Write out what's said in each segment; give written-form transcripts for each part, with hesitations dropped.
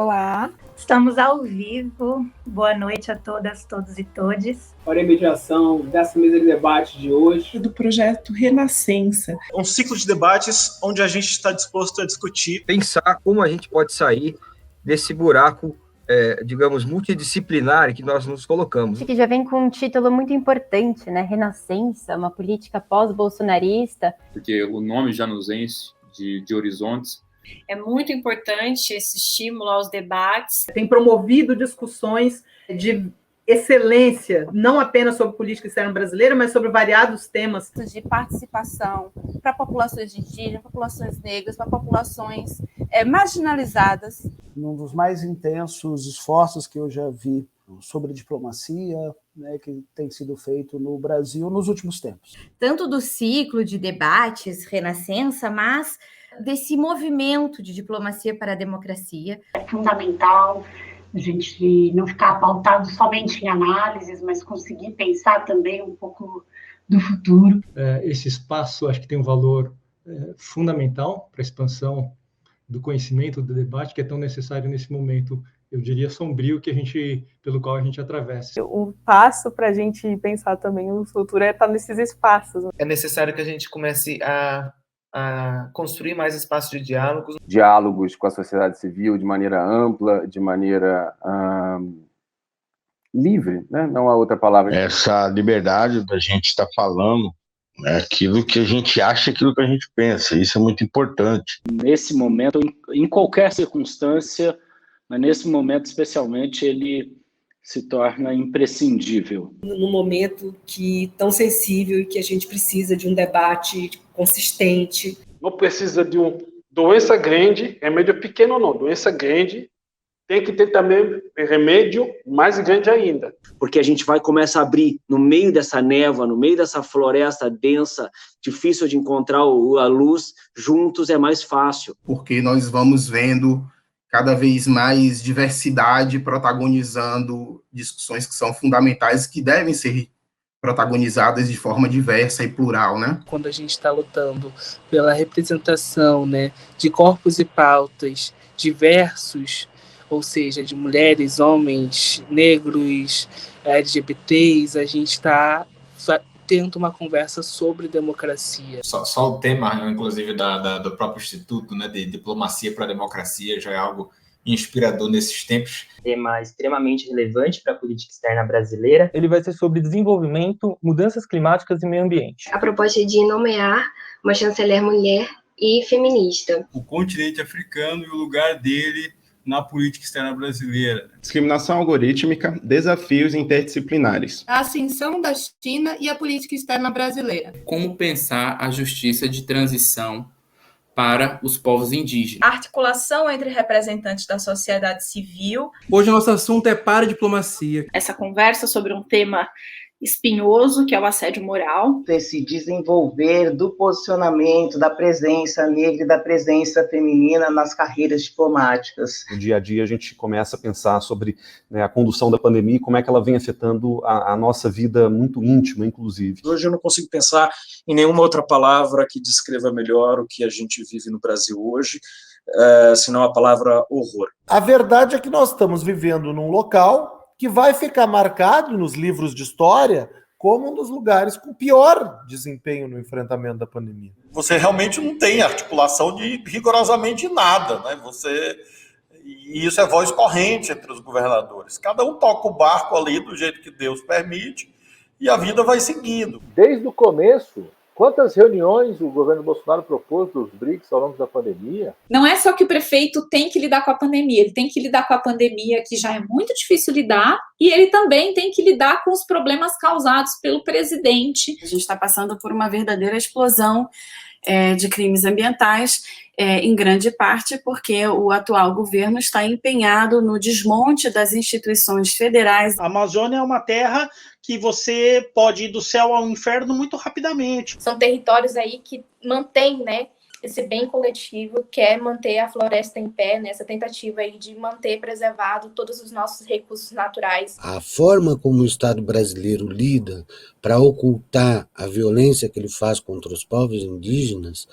Olá. Estamos ao vivo. Boa noite a todas, todos e todes. Para a mediação dessa mesa de debate de hoje. Do projeto Renascença. Um ciclo de debates onde a gente está disposto a discutir. Pensar como a gente pode sair desse buraco, digamos, multidisciplinar que nós nos colocamos. Que já vem com um título muito importante, né? Renascença, uma política pós-bolsonarista. Porque o nome já nos enche de horizontes. É muito importante esse estímulo aos debates. Tem promovido discussões de excelência, não apenas sobre política externa brasileira, mas sobre variados temas. De participação para populações indígenas, populações negras, para populações marginalizadas. Um dos mais intensos esforços que eu já vi sobre diplomacia, né, que tem sido feito no Brasil nos últimos tempos. Tanto do ciclo de debates Renascença, mas desse movimento de diplomacia para a democracia. É fundamental a gente não ficar pautado somente em análises, mas conseguir pensar também um pouco do futuro. Esse espaço acho que tem um valor fundamental para a expansão do conhecimento, do debate, que é tão necessário nesse momento, eu diria, sombrio pelo qual a gente atravessa. O passo para a gente pensar também no futuro é estar nesses espaços. É necessário que a gente comece a construir mais espaços de diálogos. Diálogos com a sociedade civil de maneira ampla, de maneira livre, né? Não há outra palavra. Essa liberdade da gente estar falando é aquilo que a gente acha, aquilo que a gente pensa. Isso é muito importante. Nesse momento, em qualquer circunstância, mas nesse momento especialmente, ele se torna imprescindível. No momento tão sensível e que a gente precisa de um debate consistente. Não precisa de doença grande, remédio pequeno não, doença grande, tem que ter também remédio mais grande ainda. Porque a gente começa a abrir no meio dessa névoa, no meio dessa floresta densa, difícil de encontrar a luz, juntos é mais fácil. Porque nós vamos vendo cada vez mais diversidade protagonizando discussões que são fundamentais, que devem ser protagonizadas de forma diversa e plural, né? Quando a gente está lutando pela representação, né, de corpos e pautas diversos, ou seja, de mulheres, homens, negros, LGBTs, a gente está tendo uma conversa sobre democracia. Só o tema, inclusive, do próprio Instituto, né, de Diplomacia para a Democracia, já é algo inspirador nesses tempos. Tema extremamente relevante para a política externa brasileira. Ele vai ser sobre desenvolvimento, mudanças climáticas e meio ambiente. A proposta de nomear uma chanceler mulher e feminista. O continente africano e o lugar dele na política externa brasileira. Discriminação algorítmica, desafios interdisciplinares. A ascensão da China e a política externa brasileira. Como pensar a justiça de transição para os povos indígenas. A articulação entre representantes da sociedade civil. Hoje o nosso assunto é paradiplomacia. Essa conversa sobre um tema espinhoso, que é o assédio moral. Esse desenvolver do posicionamento da presença negra e da presença feminina nas carreiras diplomáticas. No dia a dia a gente começa a pensar sobre, né, a condução da pandemia e como é que ela vem afetando a nossa vida muito íntima, inclusive. Hoje eu não consigo pensar em nenhuma outra palavra que descreva melhor o que a gente vive no Brasil hoje, senão a palavra horror. A verdade é que nós estamos vivendo num local que vai ficar marcado nos livros de história como um dos lugares com pior desempenho no enfrentamento da pandemia. Você realmente não tem articulação de rigorosamente nada, né? E isso é voz corrente entre os governadores. Cada um toca o barco ali do jeito que Deus permite e a vida vai seguindo. Desde o começo, quantas reuniões o governo Bolsonaro propôs dos BRICS ao longo da pandemia? Não é só que o prefeito tem que lidar com a pandemia, ele tem que lidar com a pandemia, que já é muito difícil lidar, e ele também tem que lidar com os problemas causados pelo presidente. A gente está passando por uma verdadeira explosão de crimes ambientais, em grande parte porque o atual governo está empenhado no desmonte das instituições federais. A Amazônia é uma terra que você pode ir do céu ao inferno muito rapidamente. São territórios aí que mantêm, né, esse bem coletivo, que é manter a floresta em pé, nessa tentativa aí de manter preservado todos os nossos recursos naturais. A forma como o Estado brasileiro lida para ocultar a violência que ele faz contra os povos indígenas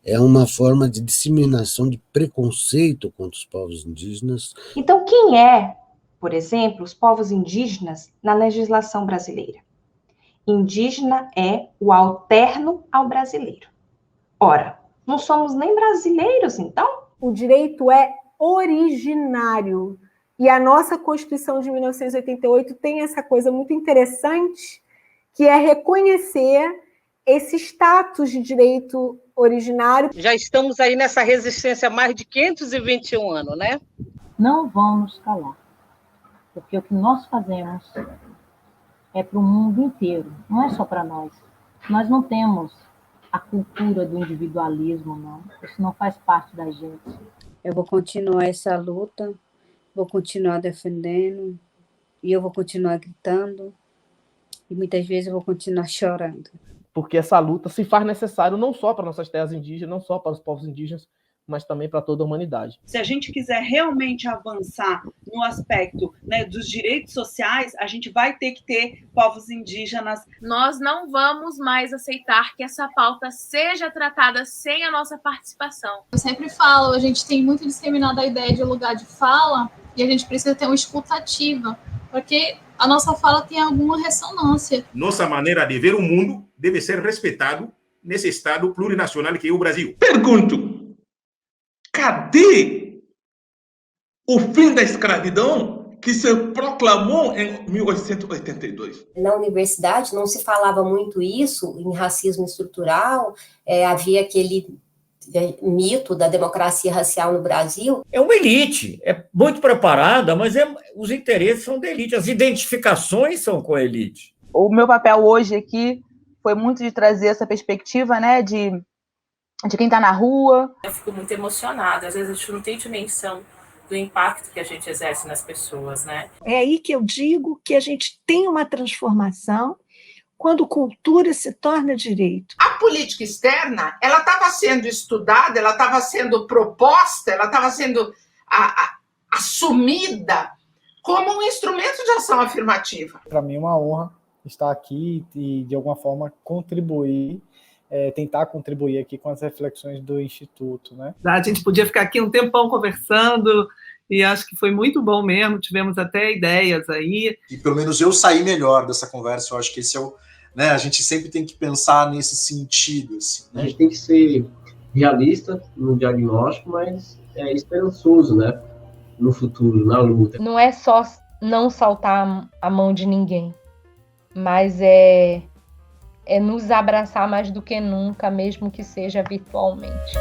é uma forma de disseminação de preconceito contra os povos indígenas. Então, quem é, por exemplo, os povos indígenas na legislação brasileira? Indígena é o alterno ao brasileiro. Ora, não somos nem brasileiros, então? O direito é originário. E a nossa Constituição de 1988 tem essa coisa muito interessante, que é reconhecer esse status de direito originário. Já estamos aí nessa resistência há mais de 521 anos, né? Não vamos calar, porque o que nós fazemos é para o mundo inteiro, não é só para nós. Nós não temos a cultura do individualismo, não. Isso não faz parte da gente. Eu vou continuar essa luta, vou continuar defendendo, e eu vou continuar gritando, e muitas vezes eu vou continuar chorando. Porque essa luta se faz necessário não só para nossas terras indígenas, não só para os povos indígenas, mas também para toda a humanidade. Se a gente quiser realmente avançar no aspecto, né, dos direitos sociais, a gente vai ter que ter povos indígenas. Nós não vamos mais aceitar que essa pauta seja tratada sem a nossa participação. Eu sempre falo, a gente tem muito disseminado a ideia de lugar de fala e a gente precisa ter uma escuta ativa, porque a nossa fala tem alguma ressonância. Nossa maneira de ver o mundo deve ser respeitado nesse Estado plurinacional que é o Brasil. Pergunto, cadê o fim da escravidão que se proclamou em 1882? Na universidade não se falava muito isso, em racismo estrutural, havia aquele mito da democracia racial no Brasil. É uma elite, é muito preparada, mas os interesses são da elite, as identificações são com a elite. O meu papel hoje aqui foi muito de trazer essa perspectiva, né, de quem está na rua. Eu fico muito emocionada, às vezes a gente não tem dimensão do impacto que a gente exerce nas pessoas, né? É aí que eu digo que a gente tem uma transformação quando cultura se torna direito. A política externa, ela estava sendo estudada, ela estava sendo proposta, ela estava sendo assumida como um instrumento de ação afirmativa. Para mim é uma honra estar aqui e, de alguma forma, contribuir, tentar contribuir aqui com as reflexões do Instituto, né? A gente podia ficar aqui um tempão conversando e acho que foi muito bom mesmo, tivemos até ideias aí. E pelo menos eu saí melhor dessa conversa, eu acho que esse é o... Né, a gente sempre tem que pensar nesse sentido. Assim, né? A gente tem que ser realista no diagnóstico, mas esperançoso, né? No futuro, na luta. Não é só não saltar a mão de ninguém, mas é nos abraçar mais do que nunca, mesmo que seja virtualmente.